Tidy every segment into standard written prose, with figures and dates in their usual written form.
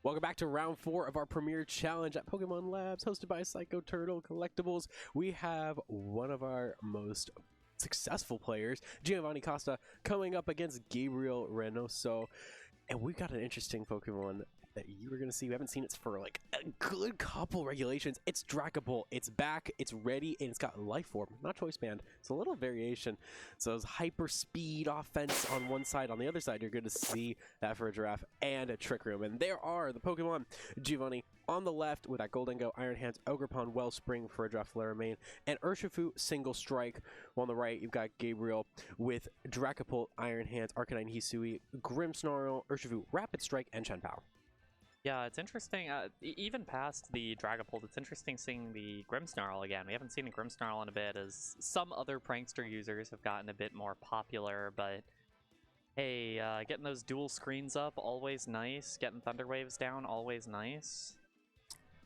Welcome back to round 4 of our premier challenge at Pokemon Labs, hosted by Psycho Turtle Collectibles. We have one of our most successful players, Giovanni Costa, coming up against Gabriel Reynoso. And we've got an interesting Pokemon that you are going to see. We haven't seen it for like a good couple regulations. It's Dragapult. It's back. It's ready. And it's got Life Orb, not Choice Band. It's a little variation. So it's hyper speed offense on one side. On the other side, you're going to see that for a Giraffe and a Trick Room. And there are the Pokemon. Giovanni on the left with that Goldengo, Iron Hands, Ogerpon, Wellspring for a Giraffe Laramane, and Urshifu Single Strike. While on the right, you've got Gabriel with Dragapult, Iron Hands, Arcanine Hisui, Grimmsnarl, Urshifu, Rapid Strike, and Chien-Pao. Yeah, it's interesting, even past the Dragapult, it's interesting seeing the Grimmsnarl again. We haven't seen a Grimmsnarl in a bit, as some other prankster users have gotten a bit more popular, but hey, getting those dual screens up, always nice. Getting Thunder Waves down, always nice.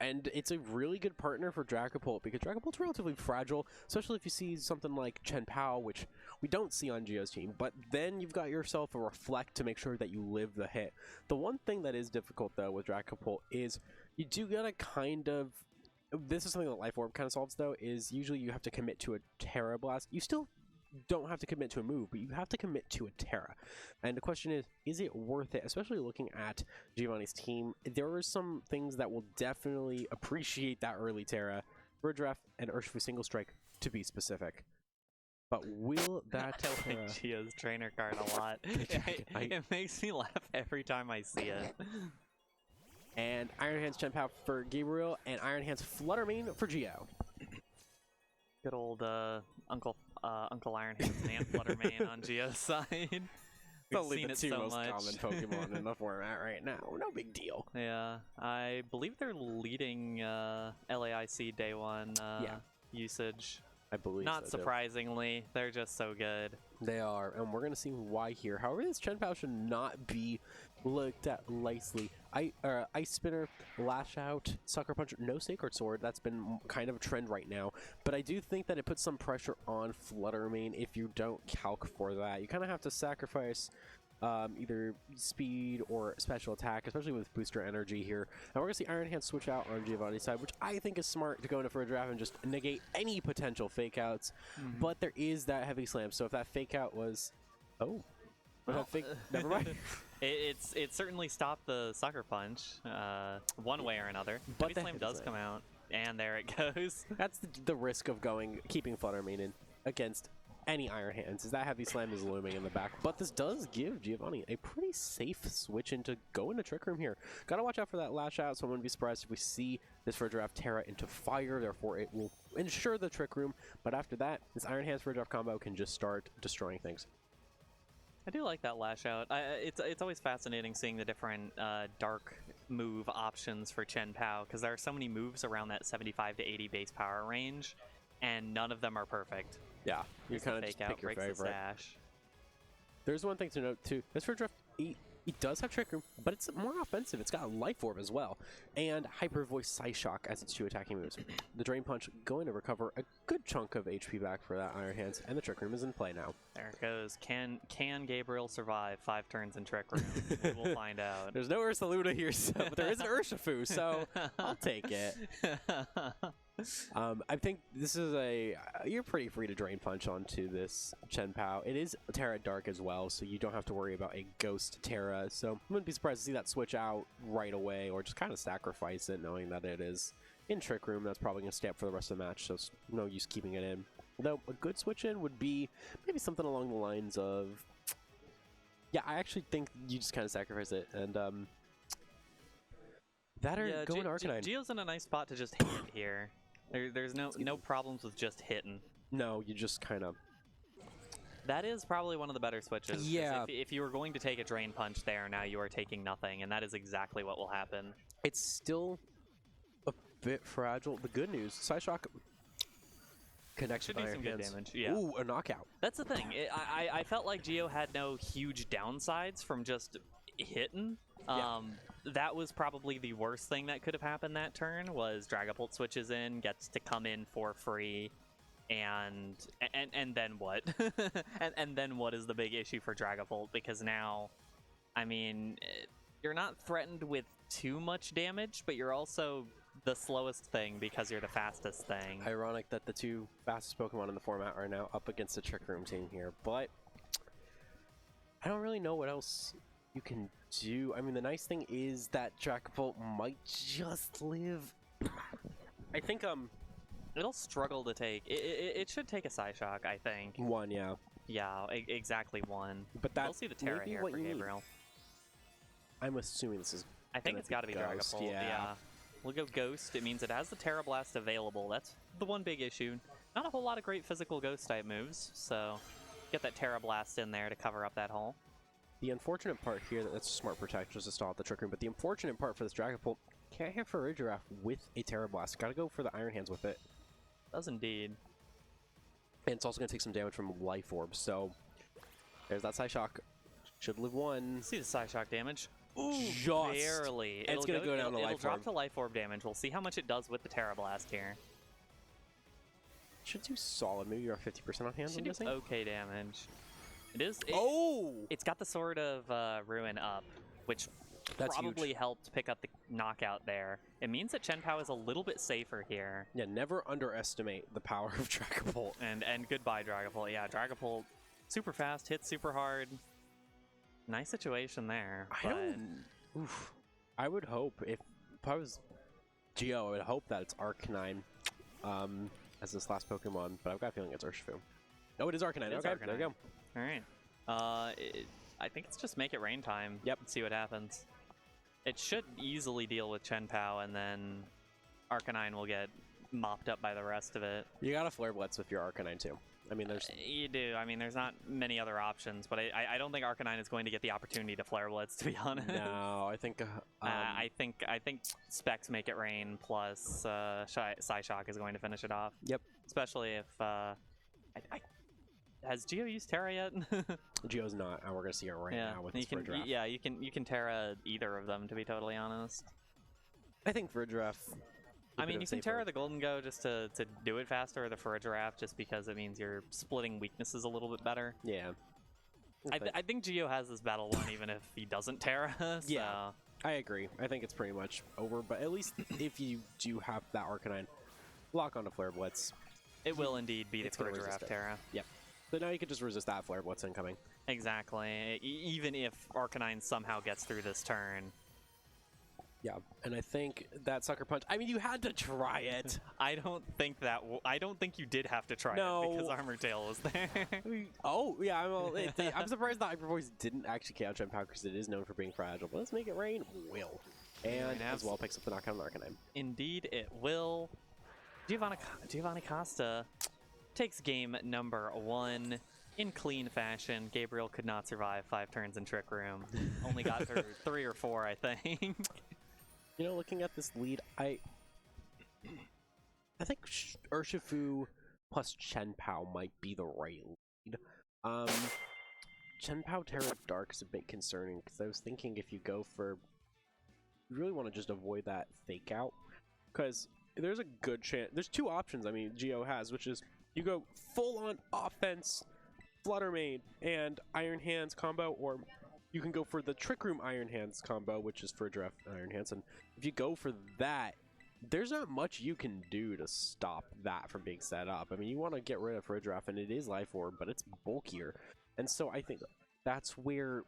And it's a really good partner for Dragapult, because Dragapult's relatively fragile, especially if you see something like Chien-Pao, which we don't see on Gio's team, but then you've got yourself a Reflect to make sure that you live the hit. The one thing that is difficult, though, with Dragapult is you do gotta kind of... This is something that Life Orb kind of solves, though, is usually you have to commit to a Terra Blast. You still don't have to commit to a move, but you have to commit to a Terra. And the question is it worth it? Especially looking at Giovanni's team, there are some things that will definitely appreciate that early Terra, Giraffe and Urshifu Single Strike, to be specific. But will that I like Gio's trainer card a lot. It makes me laugh every time I see it. And Iron Hands Chien-Pao for Gabriel, and Iron Hands Fluttermane for Gio. Good old Uncle Iron Hands and Fluttermane on Gio's side. We've Only seen the it two so most much. common Pokemon in the format right now. No big deal. Yeah, I believe they're leading LAIC Day 1 usage. I believe Not so, surprisingly, they're just so good. They are, and we're going to see why here. However, this Chien-Pao should not be looked at lightly. Ice Spinner, Lash Out, Sucker Punch, no Sacred Sword. That's been kind of a trend right now. But I do think that it puts some pressure on Fluttermane if you don't calc for that. You kind of have to sacrifice either speed or special attack, especially with booster energy here. And we're going to see Iron Hands switch out on Giovanni's side, which I think is smart to go into for a draft and just negate any potential fake outs. But there is that heavy slam, so if that fake out was... Oh. Never mind. It certainly stopped the Sucker Punch one way or another. But Heavy Slam does come out, and there it goes. That's the risk of keeping Fluttermane in against any Iron Hands, is that Heavy Slam is looming in the back. But this does give Giovanni a pretty safe switch into go into Trick Room here. Gotta watch out for that Lash Out, so I wouldn't be surprised if we see this for Giraffe Terra into Fire, therefore it will ensure the Trick Room. But after that, this Iron Hands for Giraffe combo can just start destroying things. I do like that Lash Out. It's always fascinating seeing the different dark move options for Chien-Pao, because there are so many moves around that 75 to 80 base power range, and none of them are perfect. Yeah, you kind of just pick your favorite. There's one thing to note too. This for Drift, he does have Trick Room, but it's more offensive. It's got Life Orb as well, and Hyper Voice Psyshock as its two attacking moves. The Drain Punch going to recover a good chunk of HP back for that Iron Hands, and the Trick Room is in play now. There it goes. Can Gabriel survive 5 turns in Trick Room? We'll find out. There's no Ursaluna here, but there is an Urshifu, so I'll take it. I think this is you're pretty free to Drain Punch onto this Chien-Pao. It is Terra Dark as well, so you don't have to worry about a Ghost Terra. So I wouldn't be surprised to see that switch out right away, or just kind of sacrifice it, knowing that it is in Trick Room. That's probably going to stay up for the rest of the match, so it's no use keeping it in. Although a good switch in would be maybe something along the lines of... Yeah, I actually think you just kind of sacrifice it, and that or go into Arcanine. Gio's in a nice spot to just hit here. There's no problems with just hitting. No, you just kind of... That is probably one of the better switches. Yeah. If you were going to take a Drain Punch there, now you are taking nothing, and that is exactly what will happen. It's still a bit fragile. The good news, Psyshock connects Should with do Iron some good Hands. damage. Yeah. Ooh, a knockout. That's the thing. I felt like Gio had no huge downsides from just hitting. Yeah. That was probably the worst thing that could have happened that turn, was Dragapult switches in, gets to come in for free, and then what? and then what is the big issue for Dragapult? Because now, I mean, you're not threatened with too much damage, but you're also the slowest thing because you're the fastest thing. Ironic that the two fastest Pokemon in the format are now up against the Trick Room team here, but I don't really know what else you can do. I mean, the nice thing is that Dragapult might just live. I think It'll struggle to take. It should take a Psyshock, I think. one, yeah. Yeah, exactly one. But We'll that's see the Terra maybe here what for you need. Gabriel. I'm assuming this is. I think gonna it's got to be Ghost, Dragapult. yeah. We'll go Ghost. It means it has the Terra Blast available. That's the one big issue. Not a whole lot of great physical Ghost type moves, so get that Terra Blast in there to cover up that hole. The unfortunate part here, that's a smart protect just to stall at the Trick Room, but the unfortunate part for this Dragapult, can't hit for Regiroth with a Terra Blast. Gotta go for the Iron Hands with it. Does indeed. And it's also gonna take some damage from Life Orb, so there's that Psyshock. Should live one. See the Psyshock damage. Ooh, Just. barely. It's gonna go down to Life It'll drop Orb. to Life Orb damage. We'll see how much it does with the Terra Blast here. Should do solid. Maybe you're at 50% on hands, Should I'm do guessing? okay damage. It is. Oh! It's got the Sword of Ruin up, which That's probably huge. helped pick up the knockout there. It means that Chien-Pao is a little bit safer here. Yeah, never underestimate the power of Dragapult. And goodbye, Dragapult. Yeah, Dragapult, super fast, hits super hard. Nice situation there. I don't... Oof. I would hope, if I was Geo, I would hope that it's Arcanine as this last Pokemon, but I've got a feeling it's Urshifu. Oh, it is Arcanine. It is Okay, Arcanine. there you go. All right. I think it's just make it rain time. Yep. And see what happens. It should easily deal with Chien-Pao, and then Arcanine will get mopped up by the rest of it. You got a Flare Blitz with your Arcanine, too. I mean, there's... You do. I mean, there's not many other options, but I don't think Arcanine is going to get the opportunity to Flare Blitz, to be honest. No, I think... I think Specs make it rain plus Psyshock is going to finish it off. Yep. Especially if has Geo used Terra yet? Geo's not, and we're gonna see her right now with you this can Virdraf. yeah you can Terra either of them, to be totally honest. I think Virdraf... I mean, you can Terra the Golden Go just to do it faster, or the Farigiraf just because it means you're splitting weaknesses a little bit better. Yeah. I think Geo has this battle won even if he doesn't Terra. So. Yeah. I agree. I think it's pretty much over, but at least if you do have that Arcanine, lock onto Flare Blitz. It will indeed be the It's gonna resist Farigiraf it. Terra. Yep. But now you can just resist that Flare Blitz incoming. Exactly. Even if Arcanine somehow gets through this turn. Yeah, and I think that Sucker Punch, I mean, you had to try it. I don't think you did have to try No. it because Armor Tail was there. Oh, yeah, I'm surprised that Hyper Voice didn't actually KO Chien-Pao because it is known for being fragile. But let's make it rain. Will. And as well picks up the knockout on Arcanine. Indeed, it will. Giovanni Costa takes game number 1 in clean fashion. Gabriel could not survive 5 turns in Trick Room. Only got through 3 or 4, I think. You know, looking at this lead, I think Urshifu plus Chien-Pao might be the right lead. Chien-Pao Terra Dark is a bit concerning because I was thinking if you go for... You really want to just avoid that fake out because there's a good chance... There's 2 options, I mean, Geo has, which is you go full-on offense, Flutter Mane, and Iron Hands combo, or you can go for the Trick Room Iron Hands combo, which is for Draft Iron Hands. And if you go for that, there's not much you can do to stop that from being set up. I mean, you want to get rid of Farigiraf, and it is Life Orb, but it's bulkier. And so I think that's where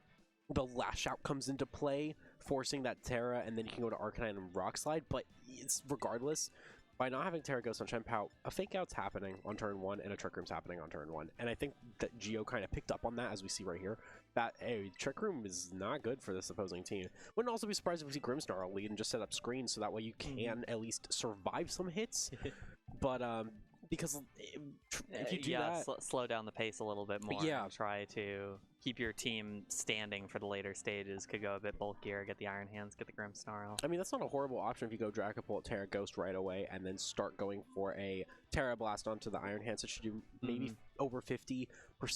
the Lash Out comes into play, forcing that Terra, and then you can go to Arcanine and Rock Slide. But it's regardless, by not having Terra Ghost on Chien-Pao, a Fake Out's happening on turn 1, and a Trick Room's happening on turn 1. And I think that Geo kind of picked up on that, as we see right here. That, hey, Trick Room is not good for this opposing team. Wouldn't also be surprised if we see Grimmsnarl lead and just set up screens so that way you can at least survive some hits. But, because if you do that... slow down the pace a little bit more. Yeah. And try to keep your team standing for the later stages. Could go a bit bulkier, get the Iron Hands, get the Grimmsnarl. I mean, that's not a horrible option if you go Dragapult, Terra Ghost right away, and then start going for a Terra Blast onto the Iron Hands. It should do maybe over 50%,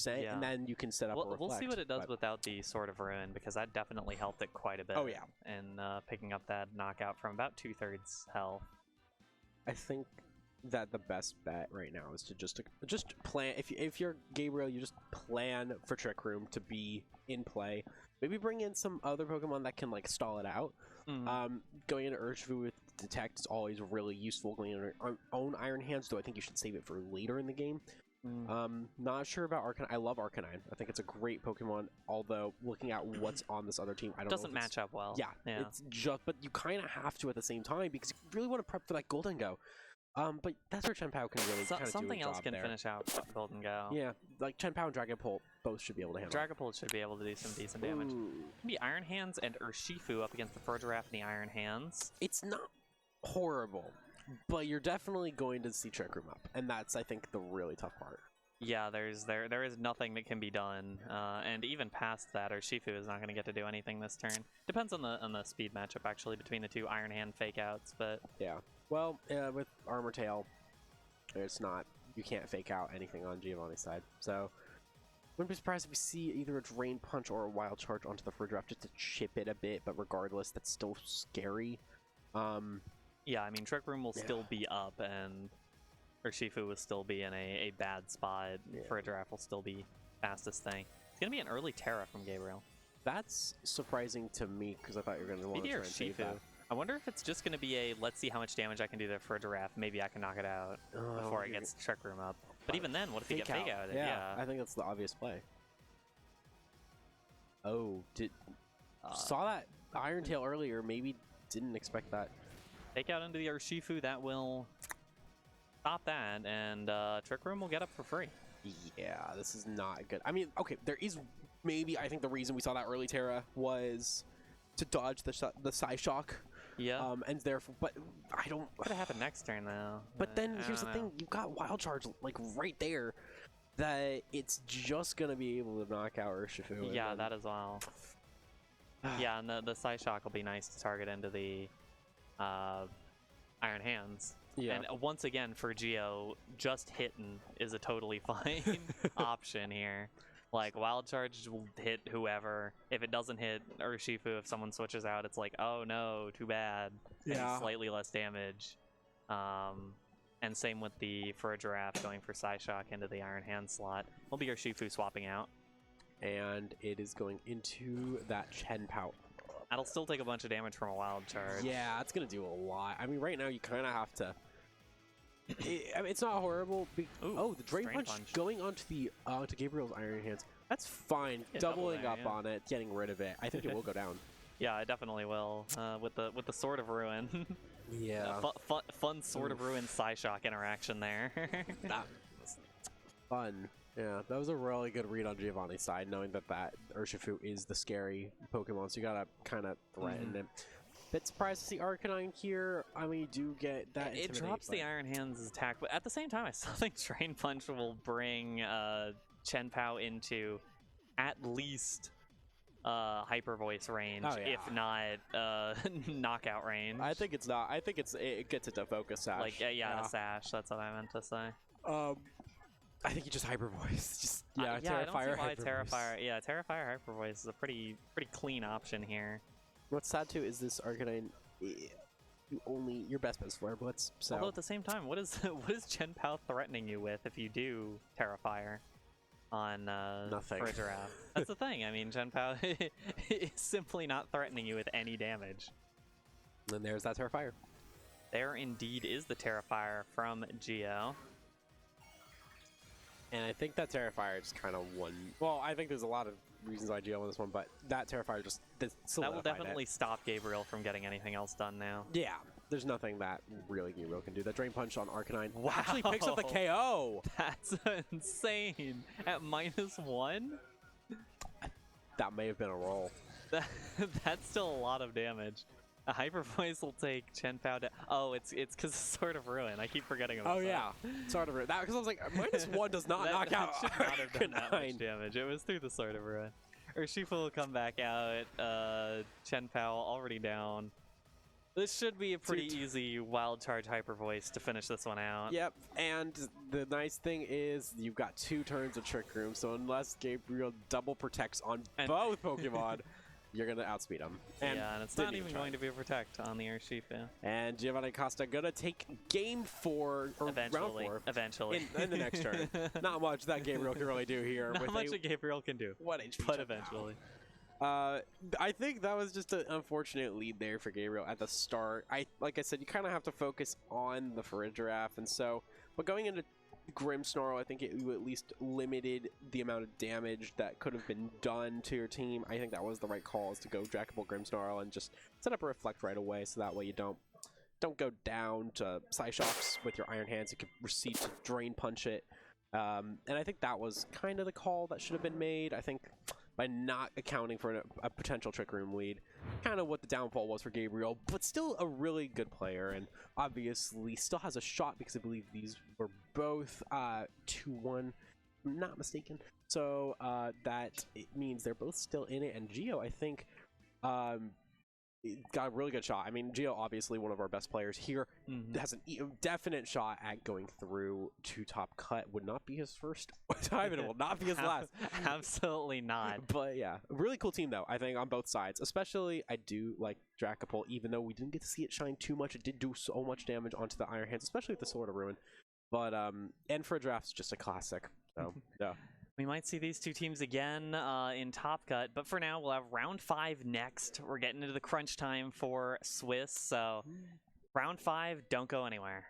and then you can set up a Reflect. We'll see what it does without the Sword of Ruin, because that definitely helped it quite a bit. Oh, yeah. And picking up that knockout from about 2/3 health. I think that the best bet right now is to just plan. If you're Gabriel, you just plan for Trick Room to be in play, Maybe bring in some other Pokemon that can like stall it out. Going into Urshifu with Detect is always really useful. Going into our own Iron Hands, though I think you should save it for later in the game. Not sure about Arcanine. I love Arcanine. I think it's a great Pokemon. Although looking at what's on this other team, I don't know. Doesn't match up well. Yeah, it's just. But you kind of have to at the same time because you really want to prep for that Golden Go. But that's where Chien-Pao can really kind of something do a else job can there. finish out Golden Go. Yeah, like Chien-Pao and Dragapult both should be able to handle. Dragapult should be able to do some decent damage. Maybe Iron Hands and Urshifu up against the Furgiraffe and the Iron Hands. It's not horrible, but you're definitely going to see Trick Room up, and that's I think the really tough part. Yeah, there is nothing that can be done, and even past that, Urshifu is not going to get to do anything this turn. Depends on the speed matchup actually between the two Iron Hand fake outs, but yeah. Well, with Armor Tail, it's not. You can't fake out anything on Giovanni's side, so wouldn't be surprised if we see either a Drain Punch or a Wild Charge onto the Furgiraffe just to chip it a bit. But regardless, that's still scary. Yeah, I mean Trick Room will still be up, and Urshifu will still be in a bad spot. Furgiraffe will still be fastest thing. It's gonna be an early Terra from Gabriel. That's surprising to me because I thought you were gonna want to try and save that. I wonder if it's just going to be a, let's see how much damage I can do to Furgiraffe. Maybe I can knock it out before it gets Trick Room up. But even then, what if you get Fake Out? Yeah, I think that's the obvious play. Oh, saw that Iron Tail earlier. Maybe didn't expect that. Fake Out into the Urshifu. That will stop that, and Trick Room will get up for free. Yeah, this is not good. I mean, okay, there is maybe, I think the reason we saw that early Terra was to dodge the Psy Shock. Yeah. And therefore, but I don't. Could have happened next turn though. But then here's the thing: you've got Wild Charge like right there, that it's just gonna be able to knock out Urshifu. Yeah, that as well. Yeah, and the Psy Shock will be nice to target into the Iron Hands. Yeah. And once again, for Geo, just hitting is a totally fine option here. Like, Wild Charge will hit whoever. If it doesn't hit Urshifu, if someone switches out, it's like, oh no, too bad. Yeah. And slightly less damage. And same with the Furgiraffe going for Psy Shock into the Iron Hand slot. Will be Urshifu swapping out. And it is going into that Chien-Pao. That'll still take a bunch of damage from a Wild Charge. Yeah, it's going to do a lot. I mean, right now you kind of have to... I mean, it's not horrible. Oh, the Drain Punch going onto Gabriel's Iron Hands. That's fine. Yeah, doubling up on it, getting rid of it. I think it will go down. Yeah, it definitely will. With the Sword of Ruin. Yeah. Fun Sword of Ruin Psyshock interaction there. That was fun. Yeah, that was a really good read on Giovanni's side, knowing that Urshifu is the scary Pokemon, so you gotta kind of threaten him. Bit surprised to see Arcanine here. I mean, you do get that. It drops the Iron Hands attack, but at the same time, I still think Drain Punch will bring Chien-Pao into at least Hyper Voice range, if not knockout range. I think it's not. I think it gets it to Focus Sash. Like a Sash. That's what I meant to say. I think you just Hyper Voice. Just Terrafire. I don't see why Terrafire. Yeah, Terrafire Hyper Voice is a pretty clean option here. What's sad too is this Arcanine, your best bet is Flare Blitz. So. Although at the same time, what is Chien-Pao threatening you with if you do Terrafire on nothing? Furgiraffe? That's the thing. I mean, Chien-Pao is simply not threatening you with any damage. And there's that Terrafire. There indeed is the Terrafire from Geo. And I think that Terrafire just kind of won. Well, I think there's a lot of reasons why Geo won this one, but that Terrafire just that will definitely stop Gabriel from getting anything else done now. Yeah, there's nothing that really Gabriel can do. That Drain Punch on Arcanine actually picks up the KO. That's insane. At -1? That may have been a roll. That's still a lot of damage. A Hyper Voice will take Chien-Pao down. Oh, it's because of Sword of Ruin. I keep forgetting about that. Oh yeah, Sword of Ruin. Because I was like, -1 does not knock out should not have done that much damage. It was through the Sword of Ruin. Urshifu will come back out. Chien-Pao already down. This should be a pretty easy Wild Charge Hyper Voice to finish this one out. Yep, and the nice thing is you've got 2 turns of Trick Room, so unless Gabriel double protects on both Pokemon, you're going to outspeed him. And it's not even going to be a protect on the Urshifu. And Giovanni Costa going to take game 4, or round 4. Eventually. In the next turn. Not much that Gabriel can really do here. Not much that Gabriel can do. What HP? But eventually. I think that was just an unfortunate lead there for Gabriel at the start. Like I said, you kind of have to focus on the Farigiraf, and so, but going into Grimmsnarl, I think it at least limited the amount of damage that could have been done to your team. I think that was the right call, is to go Dragapult Grimmsnarl and just set up a Reflect right away, so that way you don't go down to Psyshocks with your Iron Hands. You can proceed to Drain Punch it. And I think that was kind of the call that should have been made. I think by not accounting for a potential Trick Room lead, kind of what the downfall was for Gabriel, but still a really good player, and obviously still has a shot because I believe these were both 2-1, if I'm not mistaken. So that it means they're both still in it, and Gio, I think, got a really good shot. I mean, Gio, obviously one of our best players here, has a definite shot at going through to top cut. Would not be his first time, and it will not be his last. Absolutely not. But yeah, really cool team though, I think, on both sides. Especially, I do like Dragapult, even though we didn't get to see it shine too much. It did do so much damage onto the Iron Hands, especially with the Sword of Ruin. But and for a draft's just a classic. So yeah. We might see these two teams again in Top Cut, but for now, we'll have round 5 next. We're getting into the crunch time for Swiss, so round 5, don't go anywhere.